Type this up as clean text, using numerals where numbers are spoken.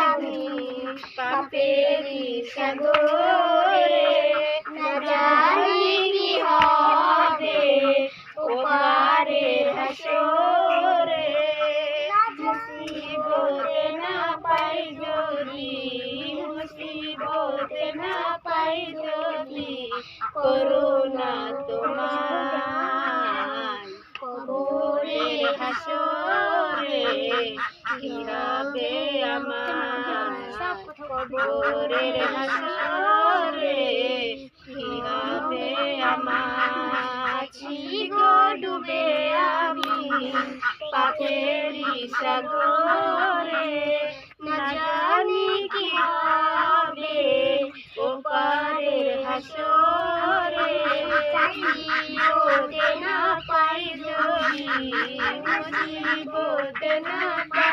আমি পাপেরি সাগরে না জানি কি হবে ওপারে হাসরে মুসিবতে না পাই যদি মুসিবতে না পাই যদি করুণা তোমার কবরে হাসরে কি হবে আমার কবরের হাসরে কি হবে আমার গো ডুবে আমি পাপেরি সাগরে না জানি কি হবে ওপারের হাসরে মুসিবতে না পাই যদি মুসিবতে না পাই